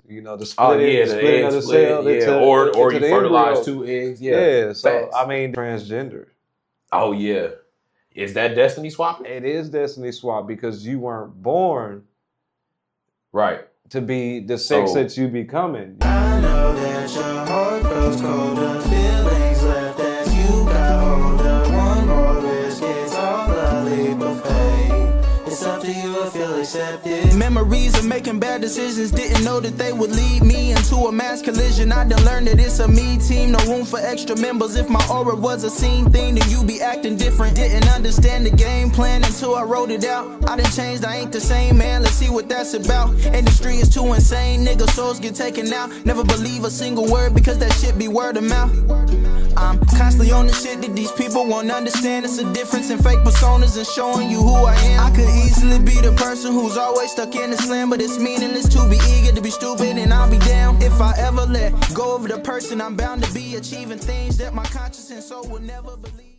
You know, the Oh split, yeah, the the splitting egg of the split, cell yeah, into, or into you the fertilize embryo. 2 eggs, Yeah, so facts. I mean, transgender. Oh yeah, is that destiny swapping? It is destiny swap because you weren't born Right. to be the sex So- that you becoming. I know that your heart grows colder, feelings left as you got older. One more risk, it's all a leap of faith. It's up to you if you'll accept it. Memories of making bad decisions, didn't know that they would lead me into a mass collision. I done learned that it's a me team, no room for extra members. If my aura was a scene thing, then you be acting different. Didn't understand the game plan until I wrote it out. I done changed, I ain't the same man, let's see what that's about. Industry is too insane, nigga, souls get taken out. Never believe a single word because that shit be word of mouth. I'm constantly on the shit that these people won't understand. It's a difference in fake personas and showing you who I am. I could easily be the person who's always stuck in the slam, but it's meaningless to be eager to be stupid, and I'll be down. If I ever let go of the person, I'm bound to be achieving things that my conscience and soul will never believe.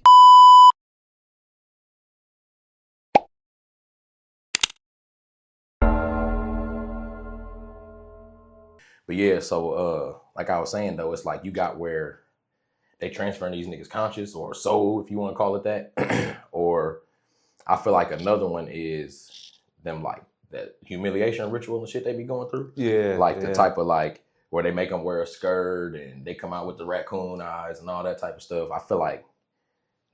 But yeah, so like I was saying though, it's like you got where they transferring these niggas conscious or soul, if you want to call it that. Or I feel like another one is them like that humiliation ritual and shit they be going through. Yeah, Like the type of like where they make them wear a skirt and they come out with the raccoon eyes and all that type of stuff. I feel like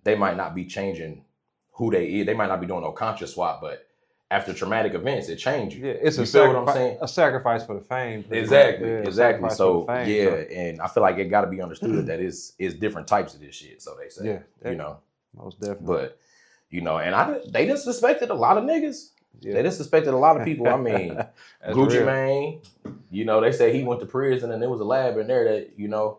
they might not be changing who they is. They might not be doing no conscious swap, but after traumatic events, it changes. Yeah, it's you a feel what I'm saying? a sacrifice for the fame. Exactly, Yeah, exactly. sacrifice So for the fame, yeah, so- and I feel like it got to be understood that it's different types of this shit. So they say, Yeah, you know, most definitely. but you know, and they disrespected a lot of niggas. Yeah. They disrespected a lot of people. I mean, That's Gucci real. Mane, you know, they say he went to prison and there was a lab in there that, you know,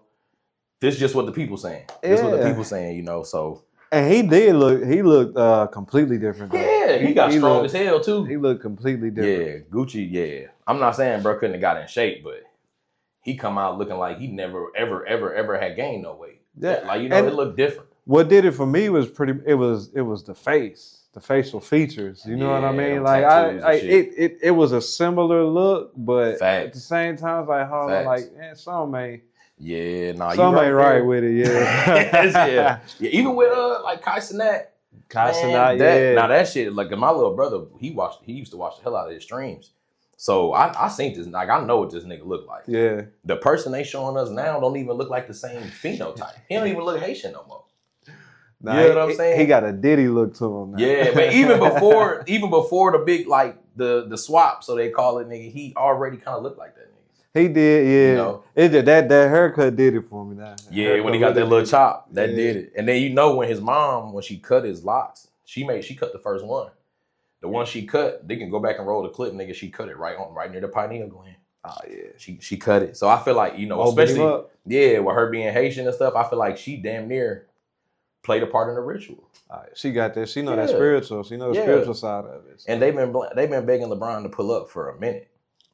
this is just what the people saying. This is what the Yeah. people saying, you know. So And he did look. He looked completely different. Though. yeah, he got strong looked, as hell too. He looked completely different. Yeah, Gucci. Yeah, I'm not saying bro couldn't have got in shape, but he come out looking like he never ever had gained no weight. Yeah, like you know, and it looked different. What did it for me was it was the face, the facial features. You know what I Yeah, mean? them Like tattoos and shit. it was a similar look, but at the Facts. same time, it's like hold on, Facts. like man, some ain't Yeah, nah, some you ain't right there. with it. Yeah, Yes, yeah. Yeah, even with like Kai Cenat. Casanat, that, yeah. Now that shit, like my little brother, he used to watch the hell out of his streams. So I seen this, like I know what this nigga look like. Yeah. The person they showing us now don't even look like the same phenotype. He don't even look Haitian no more. Nah, you know what I'm saying? He got a Diddy look to him. Now. Yeah, but even before the big like the swap, so they call it, nigga, he already kind of looked like that nigga. He did, yeah. You know? It did that haircut did it for me now. Yeah, when he got that little chop, that Yeah. did it. And then you know when his mom, when she cut his locks, she cut the first one. The one she cut, they can go back and roll the clip, nigga. She cut it right near the pineal gland. Oh yeah. She cut it. So I feel like, you know, Opened him especially up. yeah, with her being Haitian and stuff, I feel like she damn near played a part in the ritual. She got that. She know that Yeah. spiritual. She know the Yeah. spiritual side of it. So. And they've been begging LeBron to pull up for a minute.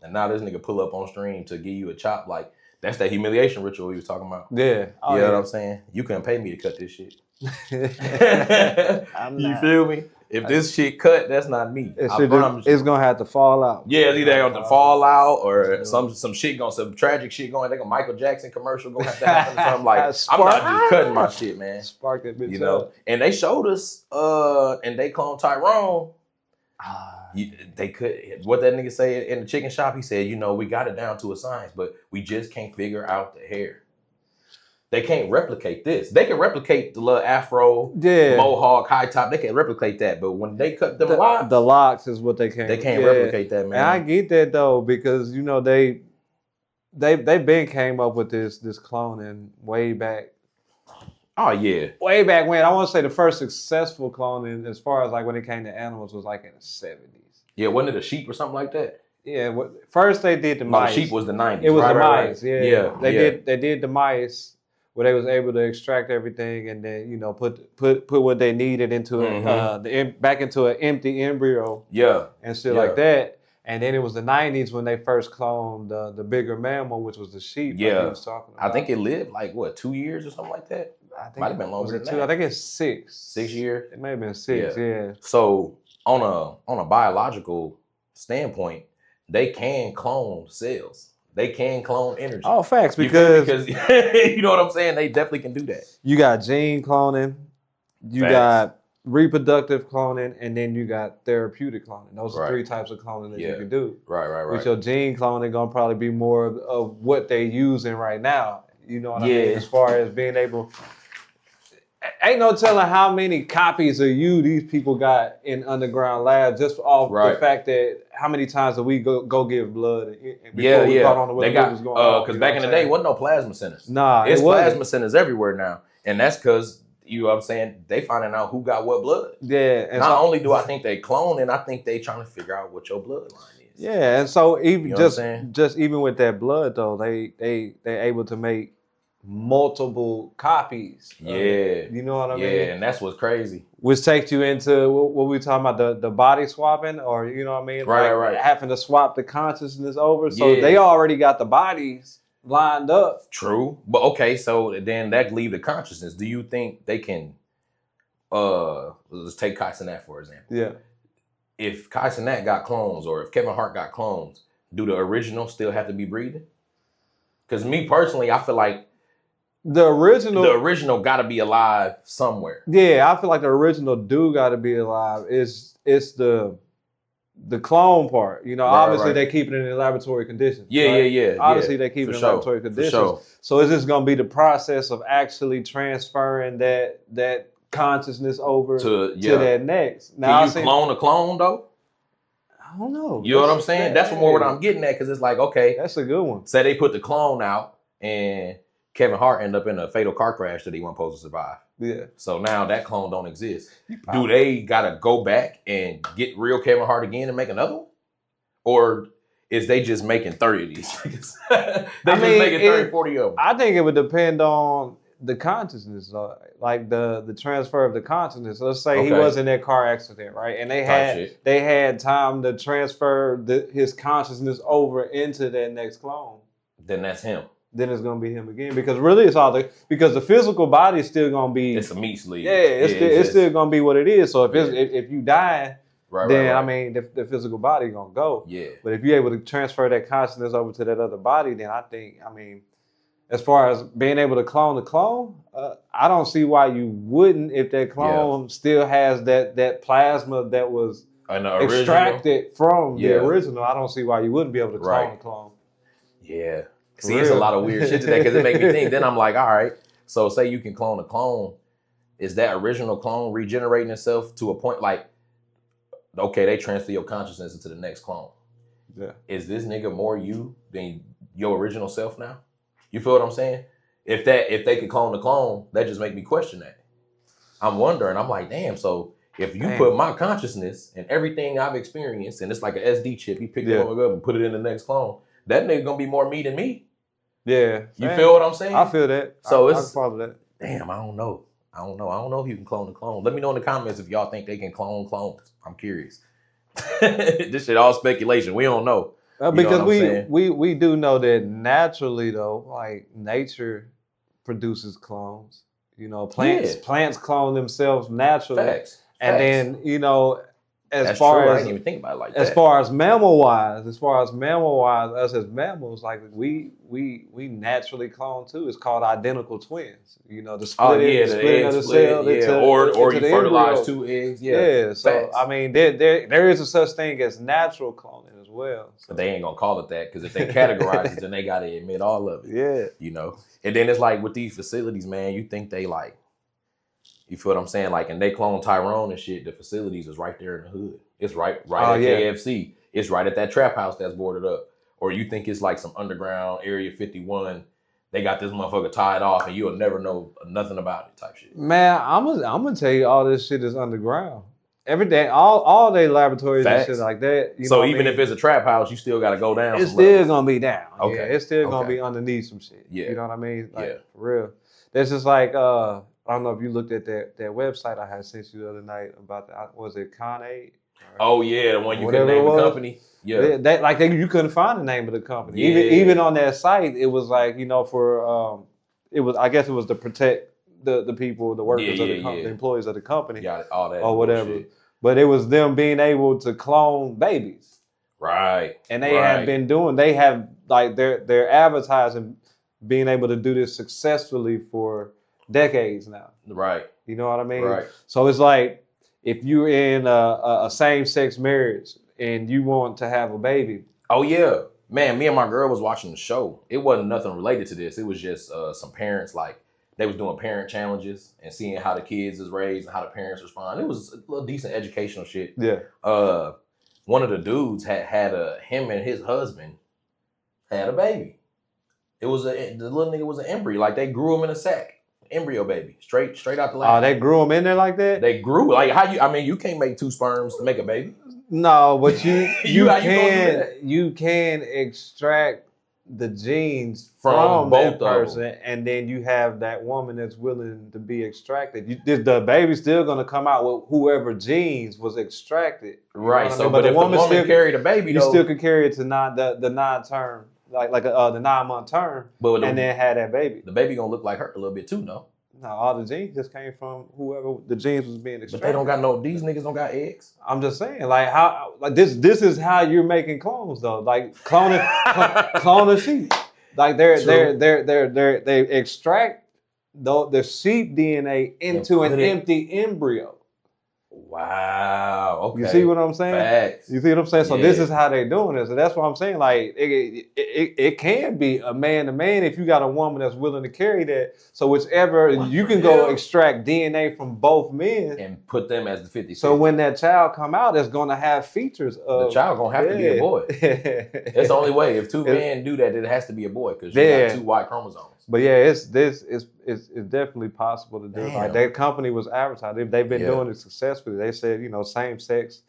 And now this nigga pull up on stream to give you a chop. Like, that's that humiliation ritual he was talking about. Yeah. You know what I'm saying? You couldn't pay me to cut this shit. I'm You not. feel me? If this shit cut, that's not me. I promise you. It's gonna have to fall out. Yeah, it's either going to fall out or some shit going, some tragic shit going. Like a Michael Jackson commercial going to have to happen. So I'm like, I'm not just cutting my shit, man. Spark that bitch. You know? up. And they showed us, and they cloned Tyrone. They could, what that nigga say in the chicken shop, he said, you know, we got it down to a science, but we just can't figure out the hair. They can't replicate this. They can replicate the little afro, Yeah. mohawk, high top. They can replicate that, but when they cut them locks, The locks is what they can't. they can't replicate that, man. And I get that though because you know they been came up with this cloning way back. Oh yeah, Way back when I want to say the first successful cloning as far as like when it came to animals was like in the 70s. yeah. Wasn't it a sheep or something like that? Yeah, first they did the No, mice. the sheep was the 90s. It was right, the right, mice. right. Yeah, yeah. They did the mice where they was able to extract everything and then you know put what they needed into it back into an empty embryo. Yeah, and shit Yeah. like that. And then it was the 90s when they first cloned the bigger mammal, which was the sheep. Yeah. like he was talking about. I think it lived like what 2 years or something like that. I think might have been longer was than it that. I think it's 6. 6 years. It may have been 6. Yeah. So on a biological standpoint, they can clone cells. They can clone energy. Oh, facts, You feel me? because you know what I'm saying? They definitely can do that. you got gene cloning, you Facts. got reproductive cloning, and then you got therapeutic cloning. Those are Right. 3 types of cloning that you Yeah. can do. Right. With your gene cloning, gonna probably be more of what they using right now. You know what I mean? Yeah. As far as being able, ain't no telling how many copies of you these people got in underground labs just off Right. the fact that how many times do we go give blood and Yeah. we caught on to what They the got was going on. because you know back what in the I'm day, saying? wasn't no plasma centers. Nah, It's it wasn't. plasma centers everywhere now, and that's because you know what I'm saying. They finding out who got what blood. Yeah, and Not only do I think they clone, and I think they trying to figure out what your bloodline is. yeah, and so even You know what I'm saying? just even with that blood though, they able to make multiple copies. of it. Yeah. You know what I Yeah, mean? and that's what's crazy. Which takes you into what we talking about, the body swapping, or you know what I mean? Right. Having to swap the consciousness over. So Yeah. they already got the bodies lined up. True, but okay, so then that leave the consciousness. Do you think they can? Let's take Kai Cenat for example. Yeah. If Kai Cenat got clones, or if Kevin Hart got clones, do the original still have to be breathing? Because me personally, I feel like The original. the original got to be alive somewhere. Yeah, I feel like the original do got to be alive. It's the clone part. You know, Right, obviously right. they keep it in laboratory conditions. Yeah, right? yeah. Obviously they keep For it in sure, laboratory for conditions. sure. So it's just gonna be the process of actually transferring that consciousness over To to that next. Now, Can I you seen- clone a clone though? I don't know. You know what I'm saying? That's more what I'm getting at, because it's like, okay, That's a good one. say they put the clone out and Kevin Hart end up in a fatal car crash that he wasn't supposed to survive. Yeah. So now that clone don't exist. Do they gotta go back and get real Kevin Hart again and make another one? Or is they just making 30 of these niggas? They mean, making 30, 40 of them. I think it would depend on the consciousness, like the transfer of the consciousness. Let's say he Okay. was in that car accident, right? And Type they shit. had time to transfer his consciousness over into that next clone. Then that's him. Then it's gonna be him again, because really it's all because the physical body is still gonna be It's a meat sleeve. it's still gonna be what it is. So if Yeah. if you die, right, then right. I mean the physical body gonna go. Yeah. But if you're able to transfer that consciousness over to that other body, then I mean, as far as being able to clone the clone, I don't see why you wouldn't if that clone still has that plasma that was And the original. extracted from Yeah. the original. I don't see why you wouldn't be able to clone Right. a clone. Yeah. For See, it's a real. lot of weird shit to that, because it make me think. Then I'm like, all right, so say you can clone a clone. Is that original clone regenerating itself to a point like, okay, they transfer your consciousness into the next clone. Yeah. Is this nigga more you than your original self now? You feel what I'm saying? If they could clone the clone, that just make me question that. I'm wondering, I'm like, damn, so if you Damn. put my consciousness and everything I've experienced, and it's like an SD chip, you pick it up and put it in the next clone, that nigga gonna be more me than me. Yeah. You Man, feel what I'm saying? I feel that. So I it's- can follow that. Damn, I don't know. I don't know if you can clone a clone. Let me know in the comments if y'all think they can clone clones. I'm curious. This shit all speculation. We don't know. You know Because what I'm saying? we do know that naturally though, like nature produces clones. You know, plants clone themselves naturally. Facts. And Facts. then, you know, as That's far true. I as didn't even think about it like as that. far as mammal wise, us as mammals, like we naturally clone too. It's called identical twins. You know, the splitting of the cell or into you the fertilize embryo. 2 eggs. Yeah. So Facts. I mean, there is a such thing as natural cloning as well. So, But they ain't gonna call it that, because if they categorize it, then they gotta admit all of it. yeah. You know? And then it's like with these facilities, man, you think they like, you feel what I'm saying? Like, and they clone Tyrone and shit, the facilities is right there in the hood. It's right Oh, at yeah. KFC. It's right at that trap house that's boarded up. Or you think it's like some underground Area 51, they got this motherfucker tied off and you'll never know nothing about it type shit. Man, I'm gonna tell you, all this shit is underground. Every day, all day laboratories Facts. and shit like that. You know So what I even mean? if it's a trap house, you still gotta go down. it's some still levels. gonna be down. Okay. Yeah, it's still gonna Okay. be underneath some shit. Yeah. You know what I mean? Like, Yeah. for real. That's just like I don't know if you looked at that website I had sent you the other night about was it Con8? Oh yeah, the one you Whatever couldn't name it the was. company. Yeah. You couldn't find the name of the company. Yeah. Even on that site, it was like, you know, for it was, I guess it was to protect the people, the workers of the company, the employees of the company, Got all that or whatever. bullshit. But it was them being able to clone babies. Right. And they have been doing. They have like their advertising, being able to do this successfully for decades now. Right. You know what I mean? Right. So it's like if you're in a same-sex marriage and you want to have a baby. Oh yeah, man. Me and my girl was watching the show. It wasn't nothing related to this. It was just some parents like they was doing parent challenges and seeing how the kids is raised and how the parents respond. It was a little decent educational shit. Yeah. One of the dudes had him and his husband had a baby. It was the little nigga was an embryo. Like they grew him in a sack. Embryo baby. Straight out the lab. Oh, they grew them in there like that? They grew like how you I mean you can't make two sperms to make a baby. No, but you How you gonna do that? you can extract the genes From from both that of them. person, and then you have that woman that's willing to be extracted. The baby's still gonna come out with whoever genes was extracted. You know Right. what I So mean? but if the woman still carried a baby you though, still could carry it to the non-term, like the 9-month term, but and then have that baby. the baby gonna look like her a little bit too, no? No, all the genes just came from whoever the genes was being But extracted. they don't got these niggas don't got eggs. I'm just saying, like how, like this is how you're making clones though, like cloning sheep. Like they extract the sheep DNA into And an put it- empty embryo. Wow. Okay. You see what I'm saying? Facts. You see what I'm saying? So this Yeah. is how they doing it. So that's what I'm saying. Like it can be a man to man if you got a woman that's willing to carry that. So whichever you can go extract DNA from both men. And put them as the 50. So when that child come out, it's gonna have features the of child gonna have to be a boy. That's the only way. If two It- men do that, it has to be a boy because you Yeah. got two Y chromosomes. But yeah, it's definitely possible to do. Damn. Like that company was advertising. They've been Yeah. doing it successfully. They said, same sex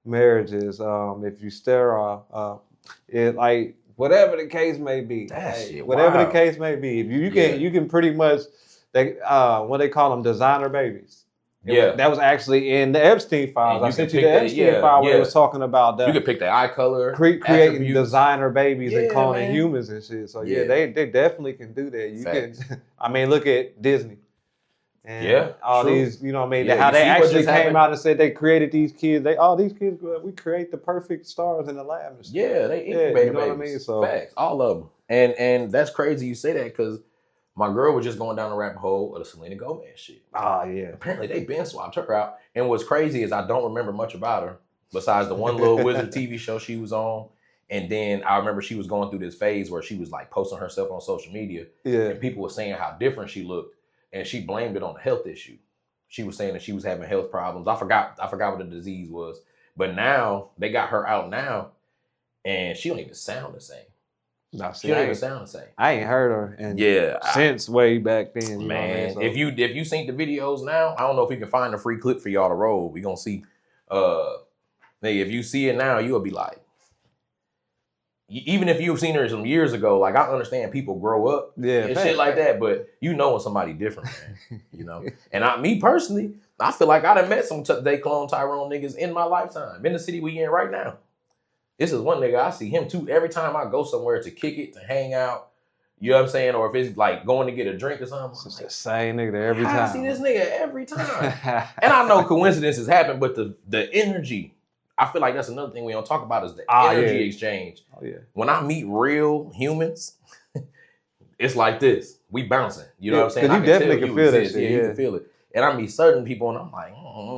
marriages, if you sterile, it like whatever the case may be. That shit whatever wild. the case may be. If you Yeah. can you can pretty much what they call them, designer babies. Yeah. That was actually in the Epstein files. And I you sent can you the pick that- Epstein yeah, file where yeah. it was talking about You the could pick the eye color, creating attributes. designer babies and Yeah, cloning man. humans and shit. So yeah, Yeah. they definitely can do that. You Facts. can, I mean, look at Disney. And Yeah, all true. these, you know what I mean? Yeah, how you they see what actually just came happened? out and said they created these kids. These kids, we create the perfect stars in the lab. And shit. Yeah, they Yeah, incubator you know what I babies. mean? So- Facts, all of them. And that's crazy you say that because my girl was just going down the rabbit hole of the Selena Gomez shit. Oh yeah. Apparently they been swapped her out. And what's crazy is I don't remember much about her besides the one little Wizard TV show she was on. And then I remember she was going through this phase where she was like posting herself on social media Yeah. and people were saying how different she looked. And she blamed it on a health issue. She was saying that she was having health problems. I forgot what the disease was. But now they got her out now and she don't even sound the same. No, She see, don't I even ain't, sound the same. I ain't heard her and Yeah. since way back then. You know what I mean? Man, So- if you seen the videos now, I don't know if we can find a free clip for y'all to roll. We gonna see. Hey, if you see it now, you'll be like, even if you've seen her some years ago, like I understand people grow up yeah, and facts. shit like that, but you know when somebody different, man. You know. And me personally, I feel like I done met some they clone Tyrone niggas in my lifetime in the city we in right now. This is one nigga I see him too every time I go somewhere to kick it, to hang out. You know what I'm saying? Or if it's like going to get a drink or something. It's I'm just like, the same nigga there every I time. see this nigga every time. And I know coincidences happen, but the energy, I feel like that's another thing we don't talk about is the energy yeah. exchange. Oh yeah. When I meet real humans, it's like this. We bouncing. You know Yeah, what I'm saying? 'cause I you definitely tell can feel that exist. shit, You yeah. can feel it. And I meet certain people and I'm like,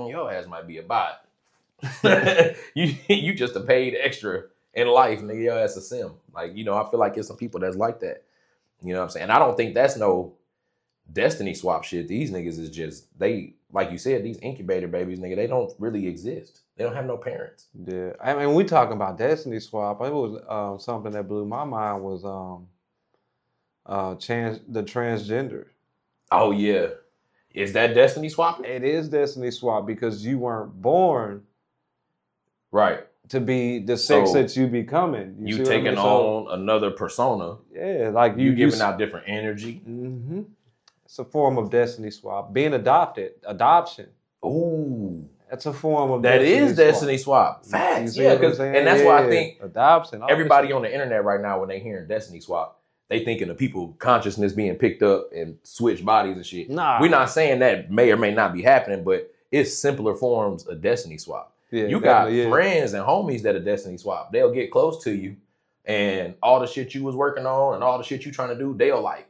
your ass might be a bot. you just a paid extra in life, nigga. Your ass a sim. Like, I feel like there's some people that's like that. You know what I'm saying? And I don't think that's no destiny swap shit. These niggas is just, like you said, these incubator babies, nigga, they don't really exist. They don't have no parents. Yeah, I mean, we talking about Destiny Swap. It was something that blew my mind was the transgender. Oh, yeah. Is that destiny swap? It is Destiny Swap because you weren't born Right. to be the sex So, that you becoming. You see what I taking mean? So, on another persona. yeah, like You giving out different energy. Mm-hmm. It's a form of Destiny Swap. Being adoption. Ooh. That's a form of That is destiny swap. You Facts. see Yeah, what I'm 'cause- saying? and that's why I Yeah, think adoption. all everybody this on the internet right now, when they hearing destiny swap, they thinking of people consciousness being picked up and switch bodies and shit. shit. Nah, We're not saying that may or may not be happening, but it's simpler forms of destiny swap. Yeah, you got definitely, yeah. friends and homies that are destiny swap. They'll get close to you, and all the shit you was working on and all the shit you trying to do, they'll like.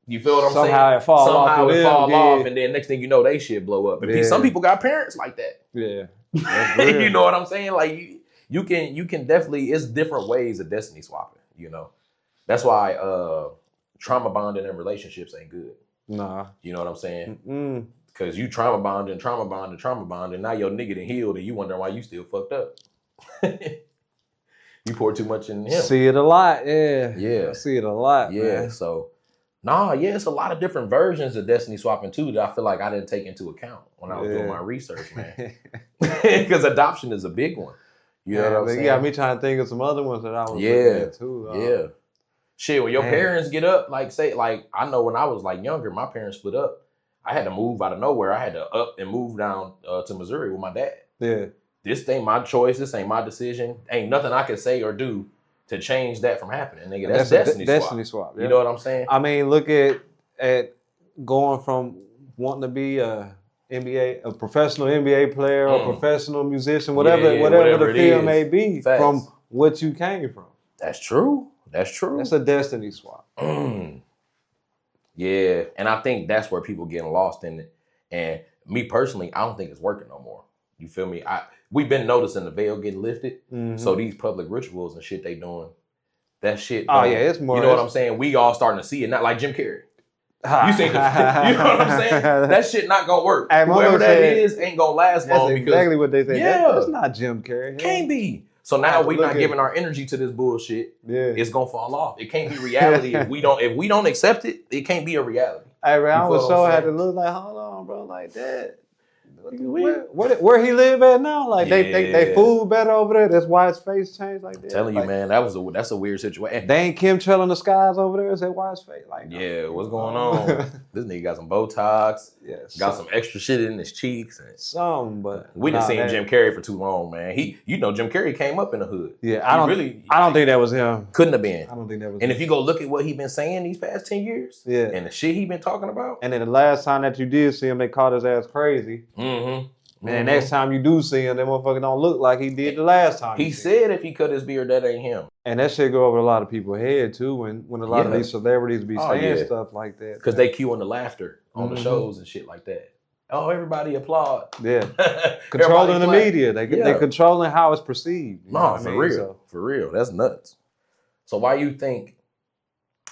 You feel what I'm Somehow saying? it fall off Somehow with it them, fall yeah. off, and then next thing you know, they shit blow up. And Yeah. some people got parents like that. Yeah. That's real. You know what I'm saying? Like you can definitely. It's different ways of destiny swapping. You know, that's why trauma bonding in relationships ain't good. Nah. You know what I'm saying? Mm-mm. Because you trauma bonding, now your nigga done healed, and you wonder why you still fucked up. You pour too much in him. See it a lot, yeah. Yeah. I see it a lot, Yeah, man. so it's a lot of different versions of destiny swapping too that I feel like I didn't take into account when I was doing Yeah. my research, man. Because adoption is a big one. You know what I'm but saying? you got me trying to think of some other ones that I was Yeah. looking at too. Yeah. Shit, when your Man. parents get up, like I know when I was like younger, my parents split up. I had to move out of nowhere. I had to up and move down to Missouri with my dad. Yeah. This ain't my choice. This ain't my decision. Ain't nothing I can say or do to change that from happening. Nigga, that's destiny swap. Destiny swap. You know what I'm saying? I mean, look at going from wanting to be a professional NBA player or professional musician, whatever whatever the it field is. may be, Facts. from what you came from. That's true. That's true. That's a destiny swap. Yeah, and I think that's where people getting lost in it. And me personally, I don't think it's working no more. You feel me? We've been noticing the veil getting lifted. Mhm. So these public rituals and shit they doing, that shit. Oh yeah, it's more. You know what I'm saying? We all starting to see it, not like Jim Carrey. You seen you know what I'm saying? That shit not gonna work. Hey, Whoever Mama that said- is ain't gonna last That's long exactly because what they say. Yeah. That's not Jim Carrey. can't be. So I now have to we look not at giving it. our energy to this bullshit. Yeah. It's gonna fall off. It can't be reality if we don't accept it. It can't be a reality. Hey, man, I You was feel so what I'm had to saying? look like, hold on, bro, like that. Where he live at now? Like they Yeah. food better over there. That's why his face changed like that. Telling you, Like, man, that's a weird situation. They ain't chemtrailing the skies over there. Is that why his face? Like, Yeah, what's going on? This nigga got some Botox, Yeah, got some extra shit in his cheeks. And some, but we done nah, seen that- Jim Carrey for too long, man. Jim Carrey came up in the hood. Yeah, I don't think that was him. couldn't have been. I don't think that was. And him. if you go look at what he been saying these past 10 years, Yeah. and the shit he been talking about, And then the last time that you did see him, they called his ass crazy. mm-hmm. And the next time you do see him, that motherfucker don't look like he did the last time. He you seen him. said if he cut his beard, that ain't him. And that shit go over a lot of people's head too when a lot of Yeah. these celebrities be Oh, saying yeah. stuff like that. Because they cueing the laughter on the Mhm. shows and shit like that. Oh, everybody applaud. Yeah. Controlling the Everybody media. clap. They Yeah. controlling how it's perceived. You know No, what I for mean? real. So, For real. That's nuts. So why you think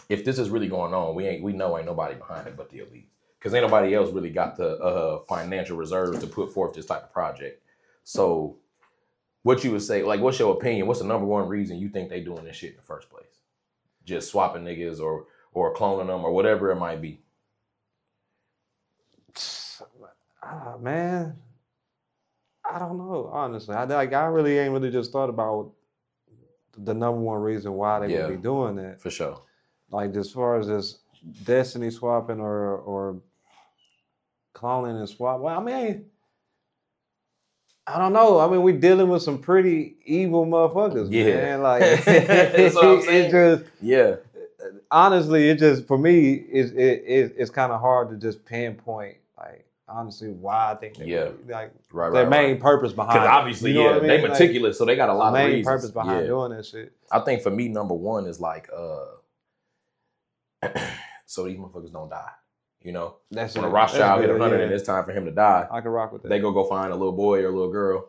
if this is really going on, we know ain't nobody behind it but the elite. Because ain't nobody else really got the financial reserves to put forth this type of project. So what you would say, like what's your opinion? What's the number one reason you think they doing this shit in the first place? Just swapping niggas or cloning them or whatever it might be. man, I don't know. Honestly, I really ain't really just thought about the number one reason why they Yeah. would be doing that. For sure. Like as far as this destiny swapping or cloning and swap. Well, I mean, I don't know. I mean, we dealing with some pretty evil motherfuckers, Yeah. man. Like That's what I'm saying. it just Yeah. honestly, it just for me, it's kind of hard to just pinpoint. Like honestly, why I think they Yeah. like Right, their right, main right. purpose behind. Because it. obviously, You know yeah, what I mean? they Like, meticulous, so they got a lot the of main reasons. purpose behind Yeah. doing that shit. I think for me, number one is like, so these motherfuckers don't die. You know, That's when a it. Rothschild That's hit 100 good, and yeah. it's time for him to die, I can rock with that. they go find a little boy or a little girl,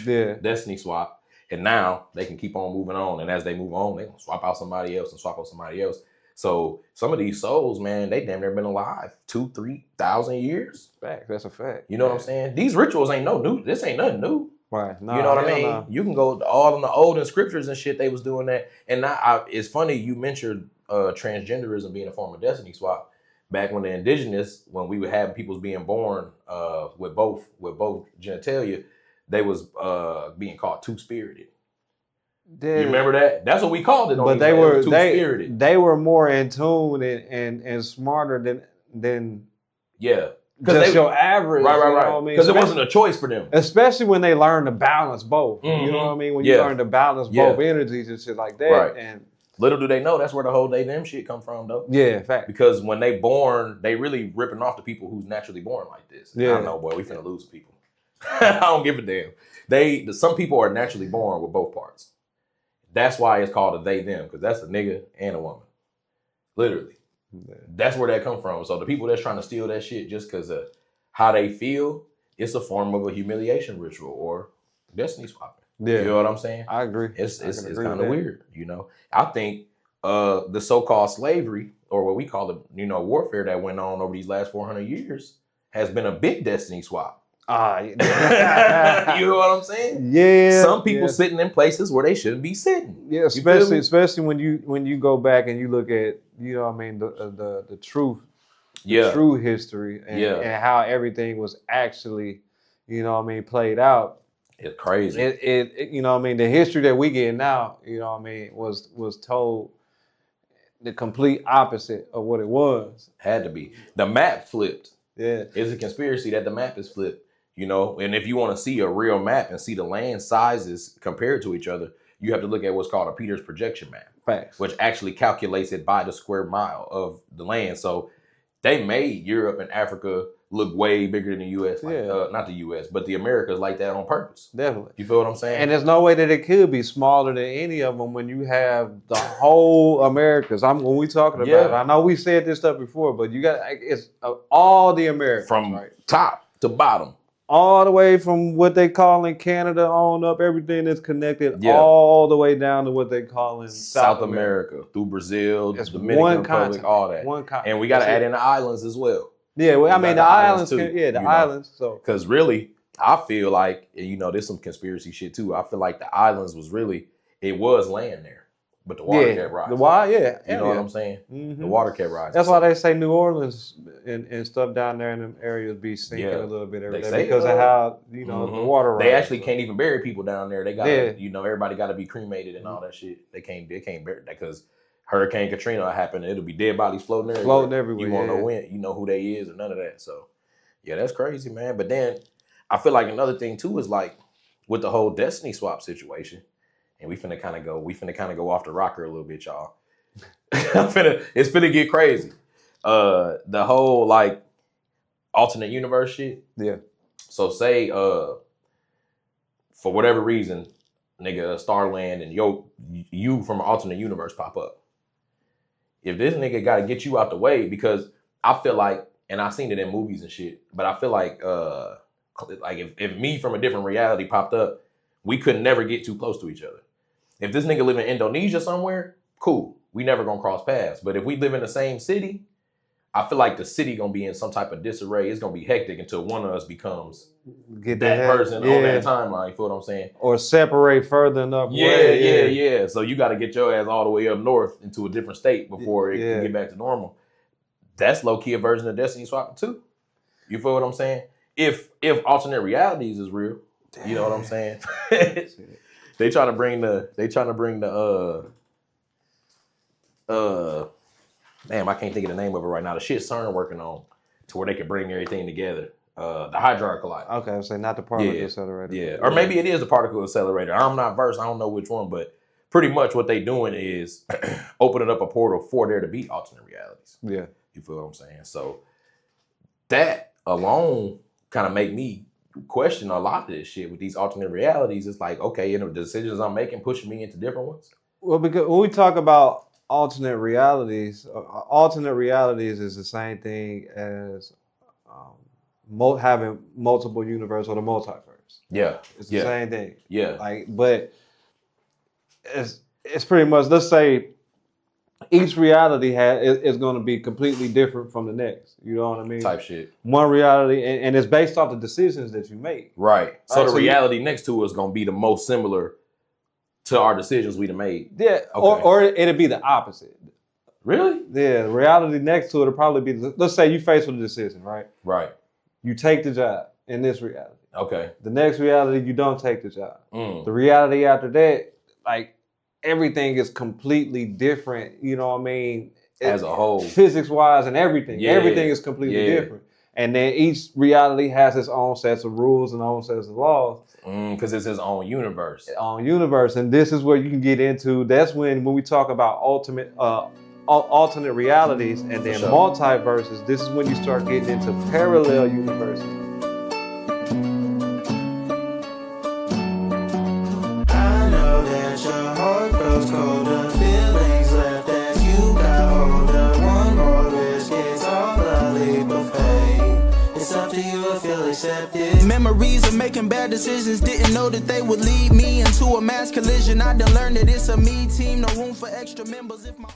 Yeah. destiny swap, and now they can keep on moving on. And as they move on, they gonna swap out somebody else and swap out somebody else. So some of these souls, man, they damn near been alive 2,000-3,000 years. Fact. That's a fact. You know what I'm saying? These rituals ain't no new. This ain't nothing new. Right. Nah, You know what I hell mean? nah. You can go all in the olden scriptures and shit. They was doing that, and now it's funny you mentioned transgenderism being a form of destiny swap. Back when the indigenous, when we would have people's being born with both genitalia, they was being called two spirited. You remember that? That's what we called it. But they were two spirited. they were more in tune and smarter than Yeah, just your average. right. You know what I mean? Because it wasn't a choice for them. Especially when they learn to balance both. You Mhm. know what I mean? When Yeah. you learn to balance Yeah. both energies and shit like that. Right. And Little do they know that's where the whole they them shit come from though. yeah, fact. Because when they born, they really ripping off the people who's naturally born like this. Yeah. I don't know, boy, we finna lose people. I don't give a damn. Some people are naturally born with both parts. That's why it's called a they them, because that's a nigga and a woman. Literally. Yeah. That's where that come from. So the people that's trying to steal that shit just because of how they feel, it's a form of a humiliation ritual or destiny swapping. Yeah. You know what I'm saying? I agree. It's I can agree kind with of that. weird, you know. I think the so-called slavery, or what we call it, warfare that went on over these last 400 years, has been a big destiny swap. You know what I'm saying? Yeah. Some people sitting in places where they shouldn't be sitting. Yeah, especially when you go back and you look at the truth, true history, and how everything was actually played out. It's crazy. The history that we get now, was told the complete opposite of what it was. Had to be. The map flipped. Yeah, it's a conspiracy that the map is flipped. And if you want to see a real map and see the land sizes compared to each other, you have to look at what's called a Peters projection map. Facts. Which actually calculates it by the square mile of the land. So they made Europe and Africa look way bigger than the U.S. Not the U.S., but the Americas like that on purpose. Definitely. You feel what I'm saying? And there's no way that it could be smaller than any of them when you have the whole Americas. When we talking about it, I know we said this stuff before, but you got it's all the Americas from top to bottom. All the way from what they call in Canada on up, everything that's connected, all the way down to what they call in South America, through Brazil, it's Dominican Republic, all that. One continent. And we got to add in the islands as well. Yeah, well, the islands too. The islands. So, because really, I feel like there's some conspiracy shit too. I feel like the islands was land there, but the water kept rising. You know what I'm saying? Mm-hmm. The water kept rising. That's why they say New Orleans and stuff down there in them areas be sinking a little bit every day because of how the water rises. They actually can't even bury people down there. They got everybody got to be cremated and all that shit. They can't bury that because Hurricane Katrina happened. It'll be dead bodies floating everywhere. You won't know when. You know who they is or none of that. So yeah, that's crazy, man. But then I feel like another thing too is like with the whole destiny swap situation. And we finna kind of go off the rocker a little bit, y'all. It's finna get crazy. The whole like alternate universe shit. Yeah. So say for whatever reason, nigga, Starland and you from an alternate universe pop up. If this nigga gotta get you out the way, because I feel like, and I've seen it in movies and shit, but I feel like if me from a different reality popped up, we could never get too close to each other. If this nigga live in Indonesia somewhere, cool. We never gonna cross paths. But if we live in the same city, I feel like the city gonna be in some type of disarray. It's gonna be hectic until one of us becomes that person on that timeline. You feel what I'm saying? Or separate further enough. Yeah. So you got to get your ass all the way up north into a different state before it can get back to normal. That's low key a version of destiny swapping too. You feel what I'm saying? If alternate realities is real, you know what I'm saying? They trying to bring the damn, I can't think of the name of it right now. The shit CERN working on to where they can bring everything together. The Hadron Collider. Okay, so not the particle accelerator. Yeah, or maybe it is the particle accelerator. I'm not versed. I don't know which one, but pretty much what they doing is opening up a portal for there to be alternate realities. Yeah. You feel what I'm saying? So that alone kind of make me question a lot of this shit with these alternate realities. It's like, okay, the decisions I'm making pushing me into different ones. Well, because when we talk about alternate realities is the same thing as having multiple universes or the multiverse. Yeah, it's the same thing. Yeah, but it's pretty much, let's say each reality is going to be completely different from the next. You know what I mean? Type shit. One reality, and it's based off the decisions that you make. Right. So the reality next to it is going to be the most similar to our decisions we'd have made. Yeah. Okay. Or it'll be the opposite. Really? Yeah. The reality next to it will probably be, let's say you face with a decision, right? Right. You take the job in this reality. Okay. The next reality, you don't take the job. The reality after that, like, everything is completely different, you know what I mean? As a whole. Physics-wise and everything. Yeah. Everything is completely different. And then each reality has its own sets of rules and own sets of laws. Because it's his own universe. And this is where you can get into, that's when we talk about alternate realities and then multiverses, this is when you start getting into parallel universes. leap of faith. It's up to you if you'll accept it. Memories of making bad decisions, didn't know that they would lead me into a mass collision. I done learned that it's a me team, no room for extra members if my